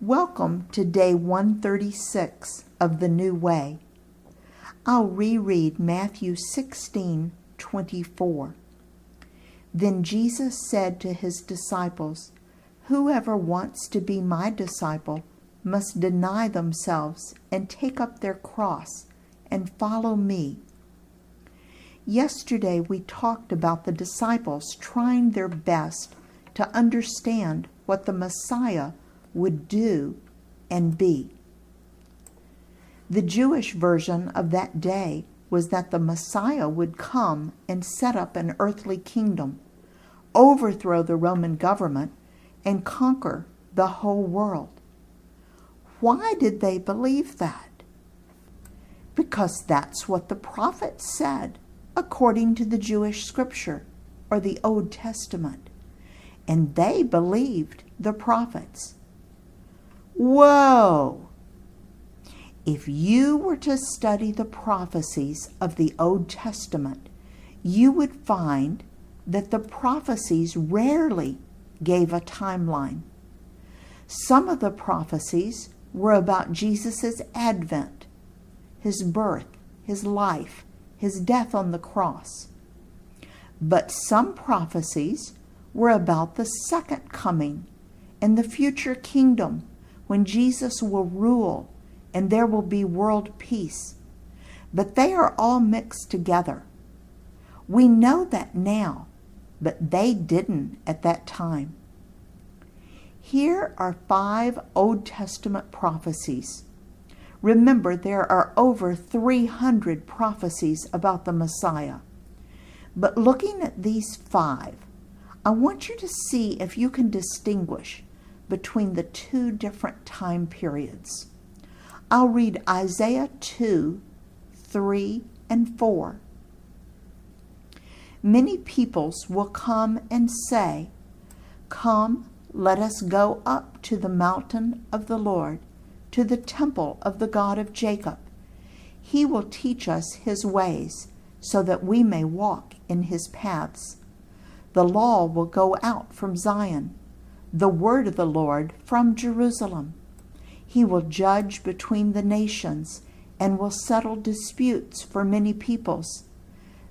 Welcome to day 136 of the New Way. I'll reread Matthew 16:24. Then Jesus said to his disciples, "Whoever wants to be my disciple must deny themselves and take up their cross and follow me." Yesterday we talked about the disciples trying their best to understand what the Messiah would do and be. The Jewish version of that day was that the Messiah would come and set up an earthly kingdom, overthrow the Roman government, and conquer the whole world. Why did they believe that? Because that's what the prophets said, according to the Jewish scripture, or the Old Testament. And they believed the prophets. Whoa! If you were to study the prophecies of the Old Testament, you would find that the prophecies rarely gave a timeline. Some of the prophecies were about Jesus' advent, his birth, his life, his death on the cross. But some prophecies were about the second coming and the future kingdom when Jesus will rule and there will be world peace. But they are all mixed together. We know that now, but they didn't at that time. Here are 5 Old Testament prophecies. Remember, there are over 300 prophecies about the Messiah. But looking at these 5, I want you to see if you can distinguish between the 2 different time periods. I'll read Isaiah 2, 3, and 4. Many peoples will come and say, "Come, let us go up to the mountain of the Lord, to the temple of the God of Jacob. He will teach us his ways, so that we may walk in his paths. The law will go out from Zion, the word of the Lord from Jerusalem. He will judge between the nations and will settle disputes for many peoples.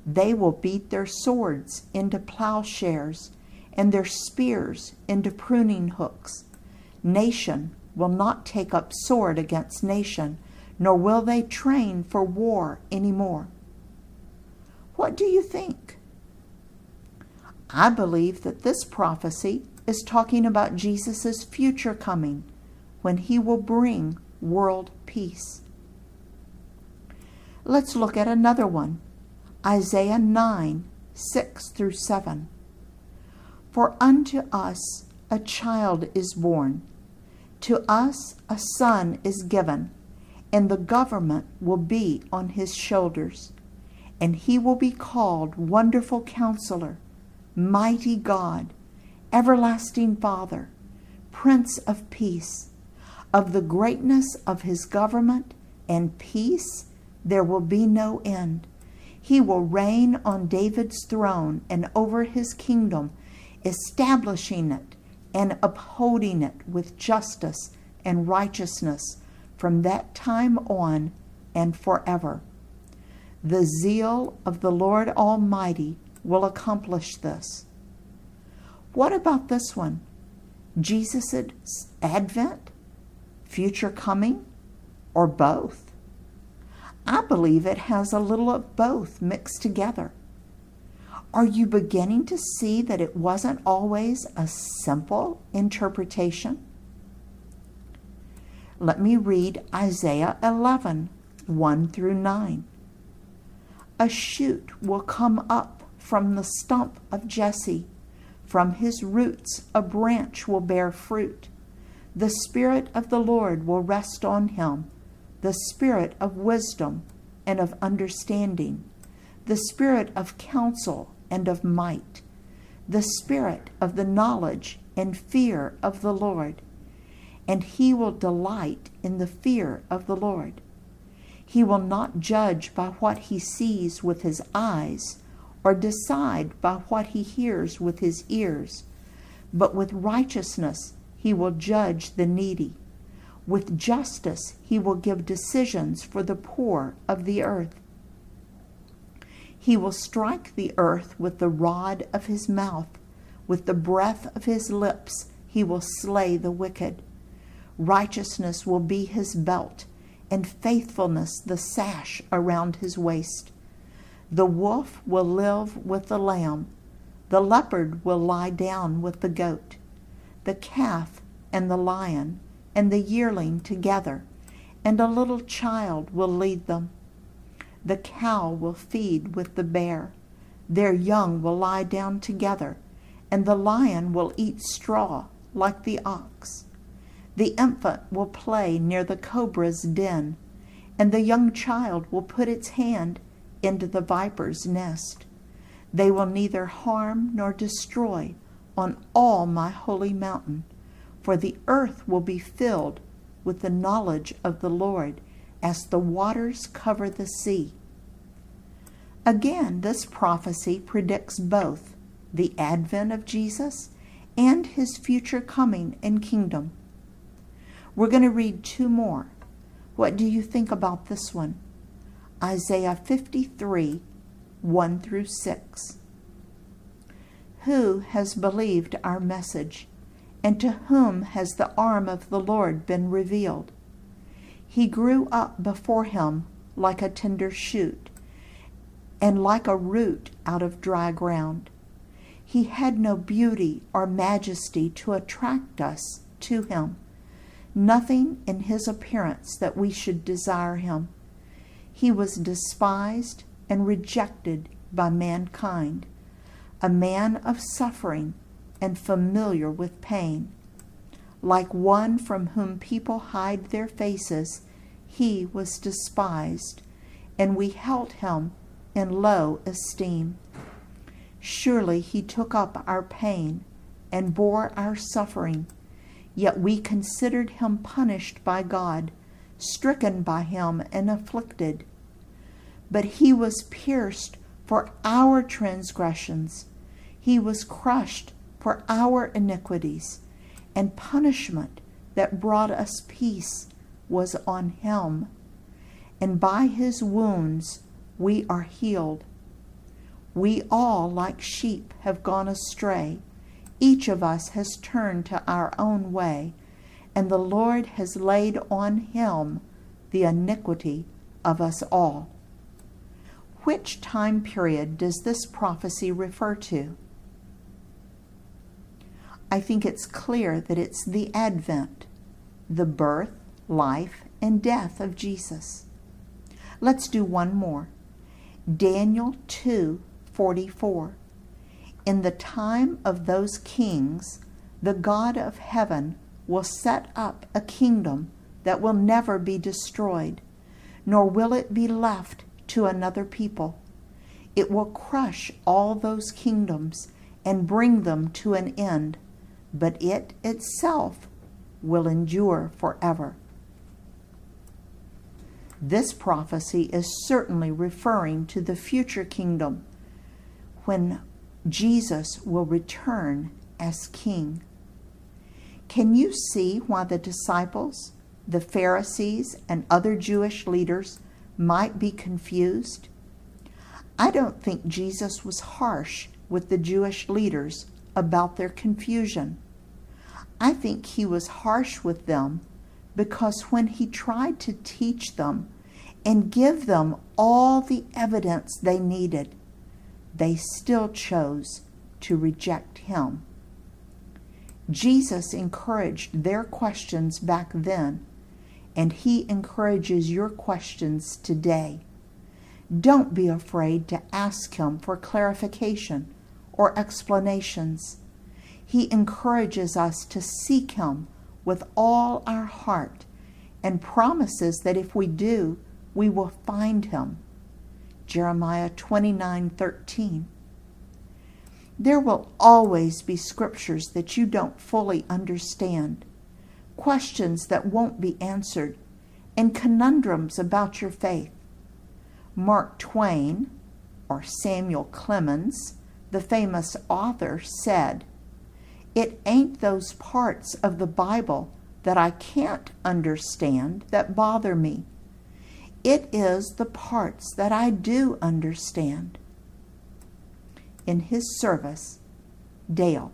They will beat their swords into plowshares and their spears into pruning hooks. Nation will not take up sword against nation, nor will they train for war anymore." What do you think? I believe that this prophecy is talking about Jesus' future coming, when he will bring world peace. Let's look at another one, Isaiah 9, 6 through 7. "For unto us a child is born, to us a son is given, and the government will be on his shoulders. And he will be called Wonderful Counselor, Mighty God, Everlasting Father, Prince of Peace. Of the greatness of his government and peace there will be no end. He will reign on David's throne and over his kingdom, establishing it and upholding it with justice and righteousness from that time on and forever. The zeal of the Lord Almighty will accomplish this." What about this one? Jesus' advent, future coming, or both? I believe it has a little of both mixed together. Are you beginning to see that it wasn't always a simple interpretation? Let me read Isaiah 11, 1 through 9. "A shoot will come up from the stump of Jesse. From his roots a branch will bear fruit. The Spirit of the Lord will rest on him, the Spirit of wisdom and of understanding, the Spirit of counsel and of might, the Spirit of the knowledge and fear of the Lord. And he will delight in the fear of the Lord. He will not judge by what he sees with his eyes, or decide by what he hears with his ears, but with righteousness he will judge the needy. With justice he will give decisions for the poor of the earth. He will strike the earth with the rod of his mouth. With the breath of his lips he will slay the wicked. Righteousness will be his belt, and faithfulness the sash around his waist. The wolf will live with the lamb. The leopard will lie down with the goat. The calf and the lion and the yearling together, and a little child will lead them. The cow will feed with the bear. Their young will lie down together, and the lion will eat straw like the ox. The infant will play near the cobra's den, and the young child will put its hand into the viper's nest. They will neither harm nor destroy on all my holy mountain, for the earth will be filled with the knowledge of the Lord as the waters cover the sea. Again, this prophecy predicts both the advent of Jesus and his future coming and kingdom. We're going to read two more. What do you think about this one? Isaiah 53, 1 through 6. Who has believed our message, and to whom has the arm of the Lord been revealed? He grew up before him like a tender shoot, and like a root out of dry ground. He had no beauty or majesty to attract us to him, nothing in his appearance that we should desire him. He was despised and rejected by mankind, a man of suffering and familiar with pain. Like one from whom people hide their faces, he was despised, and we held him in low esteem. Surely he took up our pain and bore our suffering, yet we considered him punished by God, stricken by him and afflicted. But he was pierced for our transgressions, he was crushed for our iniquities, and punishment that brought us peace was on him. And by his wounds we are healed. We all, like sheep, have gone astray. Each of us has turned to our own way, and the Lord has laid on him the iniquity of us all. Which time period does this prophecy refer to? I think it's clear that it's the Advent, the birth, life, and death of Jesus. Let's do one more. Daniel 2:44. In the time of those kings, the God of heaven will set up a kingdom that will never be destroyed, nor will it be left to another people. It will crush all those kingdoms and bring them to an end, but it itself will endure forever. This prophecy is certainly referring to the future kingdom when Jesus will return as king. Can you see why the disciples, the Pharisees, and other Jewish leaders might be confused? I don't think Jesus was harsh with the Jewish leaders about their confusion. I think he was harsh with them because when he tried to teach them and give them all the evidence they needed, they still chose to reject him. Jesus encouraged their questions back then, and he encourages your questions today. Don't be afraid to ask him for clarification or explanations. He encourages us to seek him with all our heart and promises that if we do, we will find him. Jeremiah 29:13. There will always be scriptures that you don't fully understand, questions that won't be answered, and conundrums about your faith. Mark Twain, or Samuel Clemens, the famous author, said, "It ain't those parts of the Bible that I can't understand that bother me. It is the parts that I do understand. In his service, Dale.